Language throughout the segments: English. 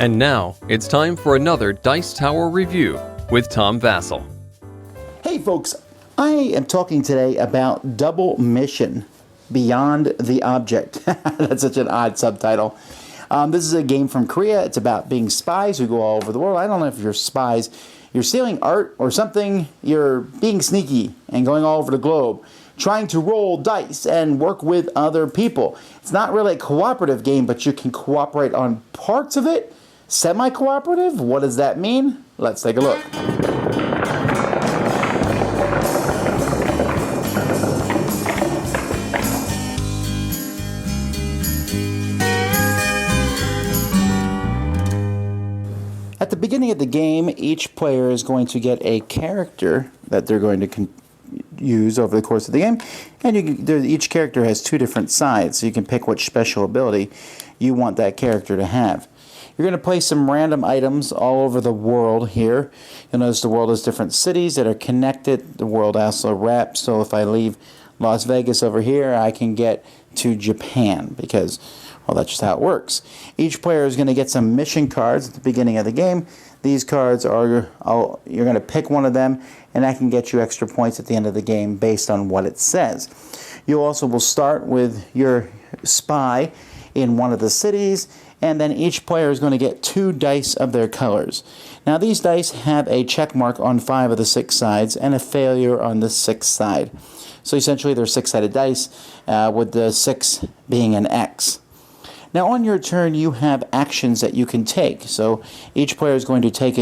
And now, it's time for another Dice Tower review with Tom Vasel. Hey folks, I am talking today about Double Mission, Beyond the Object. That's such an odd subtitle. This is a game from Korea. It's about being spies who go all over the world. I don't know if you're spies. You're stealing art or something. You're being sneaky and going all over the globe, trying to roll dice and work with other people. It's not really a cooperative game, but you can cooperate on parts of it. Semi-cooperative? What does that mean? Let's take a look. At the beginning of the game, each player is going to get a character that they're going to use over the course of the game, and each character has two different sides, so you can pick which special ability you want that character to have. You're going to place some random items all over the world here. You'll notice the world has different cities that are connected. The world also wraps, so if I leave Las Vegas over here, I can get to Japan because, well, that's just how it works. Each player is going to get some mission cards at the beginning of the game. These cards are, you're going to pick one of them, and that can get you extra points at the end of the game based on what it says. You also will start with your spy in one of the cities, and then each player is going to get 2 dice of their colors. Now these dice have a check mark on 5 of the 6 sides and a failure on the 6th side. So essentially they're 6-sided dice, with the 6 being an X. Now on your turn you have actions that you can take. So each player is going to take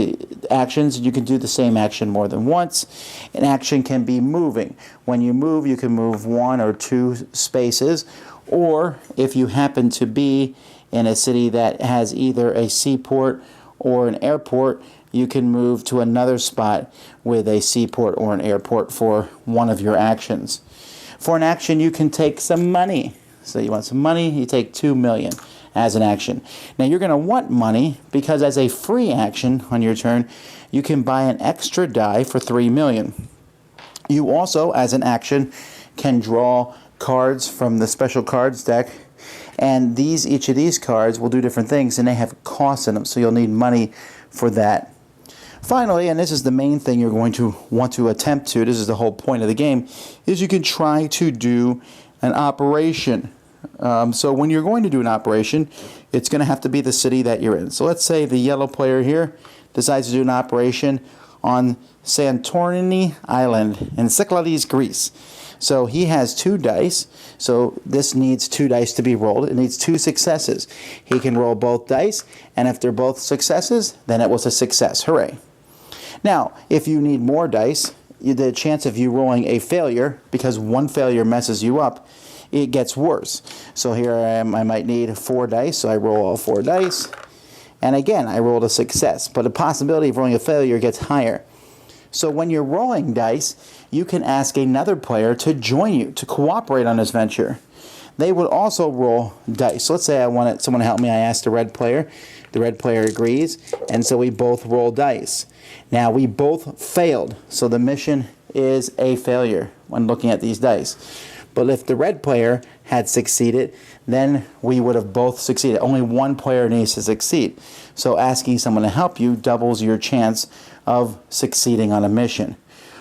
actions, and you can do the same action more than once. An action can be moving. When you move, you can move 1 or 2 spaces, or if you happen to be in a city that has either a seaport or an airport, you can move to another spot with a seaport or an airport for one of your actions. For an action, you can take some money. So you want some money, you take 2 million as an action. Now you're going to want money because as a free action on your turn, you can buy an extra die for 3 million. You also, as an action, can draw cards from the special cards deck, and each of these cards will do different things, and they have costs in them, so you'll need money for that. Finally, and this is the main thing you're going to want to attempt to, this is the whole point of the game, is you can try to do an operation. So when you're going to do an operation, it's going to have to be the city that you're in. So let's say the yellow player here decides to do an operation on Santorini Island in Cyclades, Greece. So he has 2 dice, so this needs 2 dice to be rolled. It needs 2 successes. He can roll both dice, and if they're both successes, then it was a success. Hooray. Now, if you need more dice, the chance of you rolling a failure, because one failure messes you up, it gets worse. So here I am, I might need 4 dice, so I roll all 4 dice. And again, I rolled a success, but the possibility of rolling a failure gets higher. So when you're rolling dice, you can ask another player to join you, to cooperate on this venture. They would also roll dice. So let's say I wanted someone to help me. I asked the red player. The red player agrees, and so we both roll dice. Now we both failed, so the mission is a failure when looking at these dice. But if the red player had succeeded, then we would have both succeeded. Only one player needs to succeed. So asking someone to help you doubles your chance of succeeding on a mission.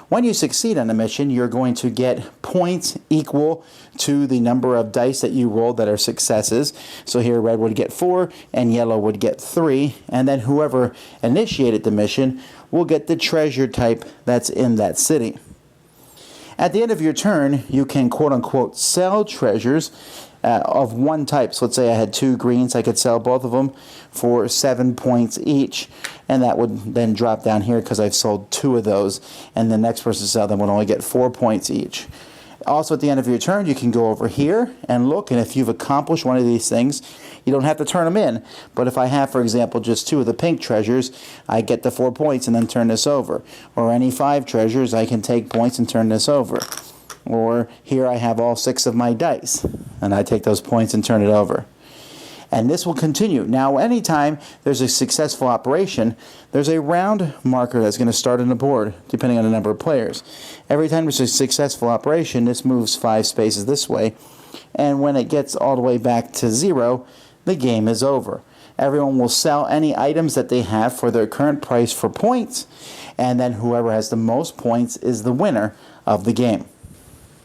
When you succeed on a mission, you're going to get points equal to the number of dice that you rolled that are successes. So here red would get 4 and yellow would get 3. And then whoever initiated the mission will get the treasure type that's in that city. At the end of your turn, you can quote-unquote sell treasures of one type. So let's say I had 2 greens, I could sell both of them for 7 points each, and that would then drop down here because I've sold 2 of those, and the next person to sell them would only get 4 points each. Also at the end of your turn, you can go over here and look, and if you've accomplished one of these things, you don't have to turn them in. But if I have, for example, just 2 of the pink treasures, I get the 4 points and then turn this over. Or any 5 treasures, I can take points and turn this over. Or here I have all 6 of my dice, and I take those points and turn it over. And this will continue. Now, anytime there's a successful operation, there's a round marker that's going to start on the board, depending on the number of players. Every time there's a successful operation, this moves 5 spaces this way, and when it gets all the way back to 0, the game is over. Everyone will sell any items that they have for their current price for points, and then whoever has the most points is the winner of the game.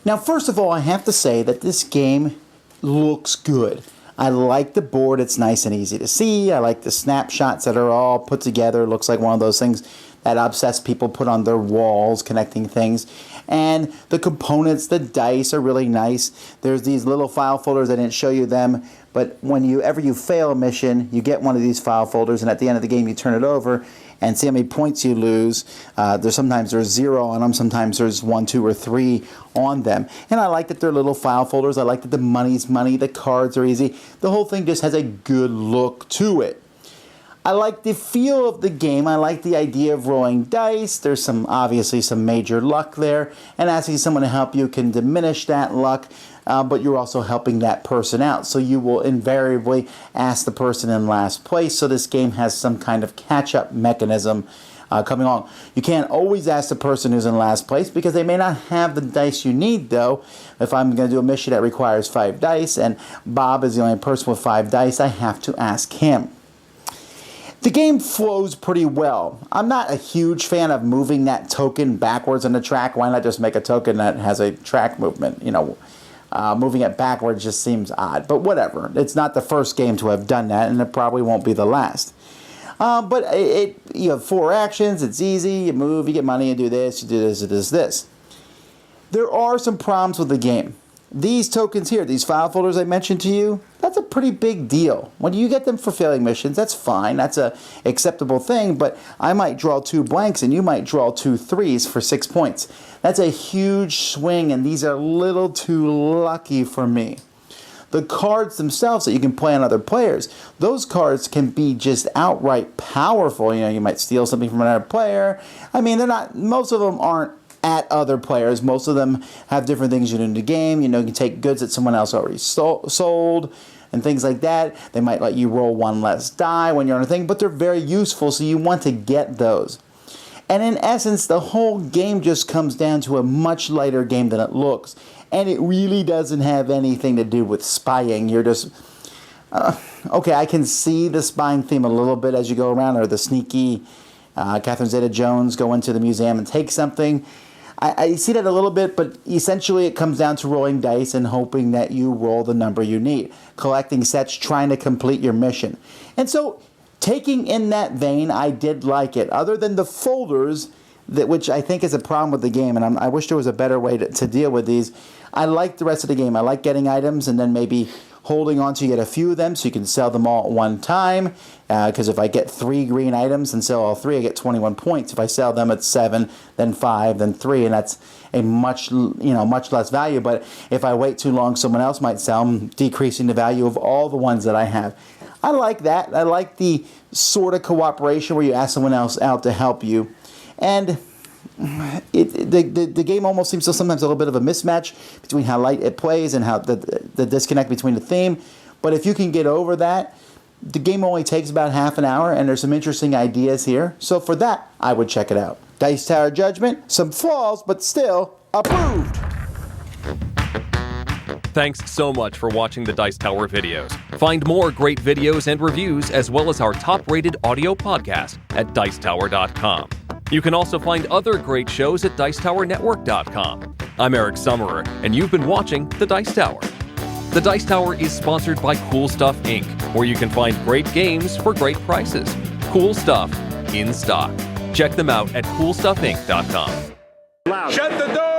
Now, first of all, I have to say that this game looks good. I like the board. It's nice and easy to see. I like the snapshots that are all put together. It looks like one of those things that obsessed people put on their walls, connecting things. And the components, the dice are really nice. There's these little file folders. I didn't show you them, but whenever you fail a mission, you get one of these file folders, and at the end of the game, you turn it over and see how many points you lose. Sometimes there's 0 on them, sometimes there's 1, 2, or 3 on them. And I like that they're little file folders. I like that the money's money, the cards are easy. The whole thing just has a good look to it. I like the feel of the game. I like the idea of rolling dice. There's obviously some major luck there, and asking someone to help you can diminish that luck, but you're also helping that person out. So you will invariably ask the person in last place. So this game has some kind of catch-up mechanism coming along. You can't always ask the person who's in last place because they may not have the dice you need, though. If I'm going to do a mission that requires 5 dice and Bob is the only person with 5 dice, I have to ask him. The game flows pretty well. I'm not a huge fan of moving that token backwards on the track. Why not just make a token that has a track movement? Moving it backwards just seems odd, but whatever. It's not the first game to have done that, and it probably won't be the last. But you have 4 actions. It's easy. You move, you get money, you do this, you do this, you do this. There are some problems with the game. These tokens here, these file folders I mentioned to you, that's a pretty big deal. When you get them for failing missions, that's fine. That's a acceptable thing, but I might draw 2 blanks and you might draw 2 3s for 6 points. That's a huge swing, and these are a little too lucky for me. The cards themselves that you can play on other players, those cards can be just outright powerful. You might steal something from another player. I mean, most of them aren't at other players. Most of them have different things you do in the game. You can take goods that someone else already sold and things like that. They might let you roll 1 less die when you're on a thing, but they're very useful, so you want to get those. And in essence, the whole game just comes down to a much lighter game than it looks. And it really doesn't have anything to do with spying. You're just... okay, I can see the spying theme a little bit as you go around, or the sneaky Catherine Zeta-Jones go into the museum and take something. I see that a little bit, but essentially it comes down to rolling dice and hoping that you roll the number you need. Collecting sets, trying to complete your mission. And so, taking in that vein, I did like it. Other than the folders, which I think is a problem with the game, and I wish there was a better way to deal with these. I like the rest of the game. I like getting items and then maybe holding on to get a few of them so you can sell them all at one time. Because if I get 3 green items and sell all 3, I get 21 points. If I sell them at 7, then 5, then 3, and that's a much less value. But if I wait too long, someone else might sell them, decreasing the value of all the ones that I have. I like that. I like the sort of cooperation where you ask someone else out to help you. And the game almost seems to sometimes a little bit of a mismatch between how light it plays and how the disconnect between the theme. But if you can get over that, the game only takes about half an hour, and there's some interesting ideas here. So for that, I would check it out. Dice Tower Judgment, some flaws, but still approved. Thanks so much for watching the Dice Tower videos. Find more great videos and reviews, as well as our top-rated audio podcast at Dicetower.com. You can also find other great shows at Dicetowernetwork.com. I'm Eric Summerer, and you've been watching The Dice Tower. The Dice Tower is sponsored by Cool Stuff Inc., where you can find great games for great prices. Cool stuff in stock. Check them out at CoolStuffInc.com. Shut the door!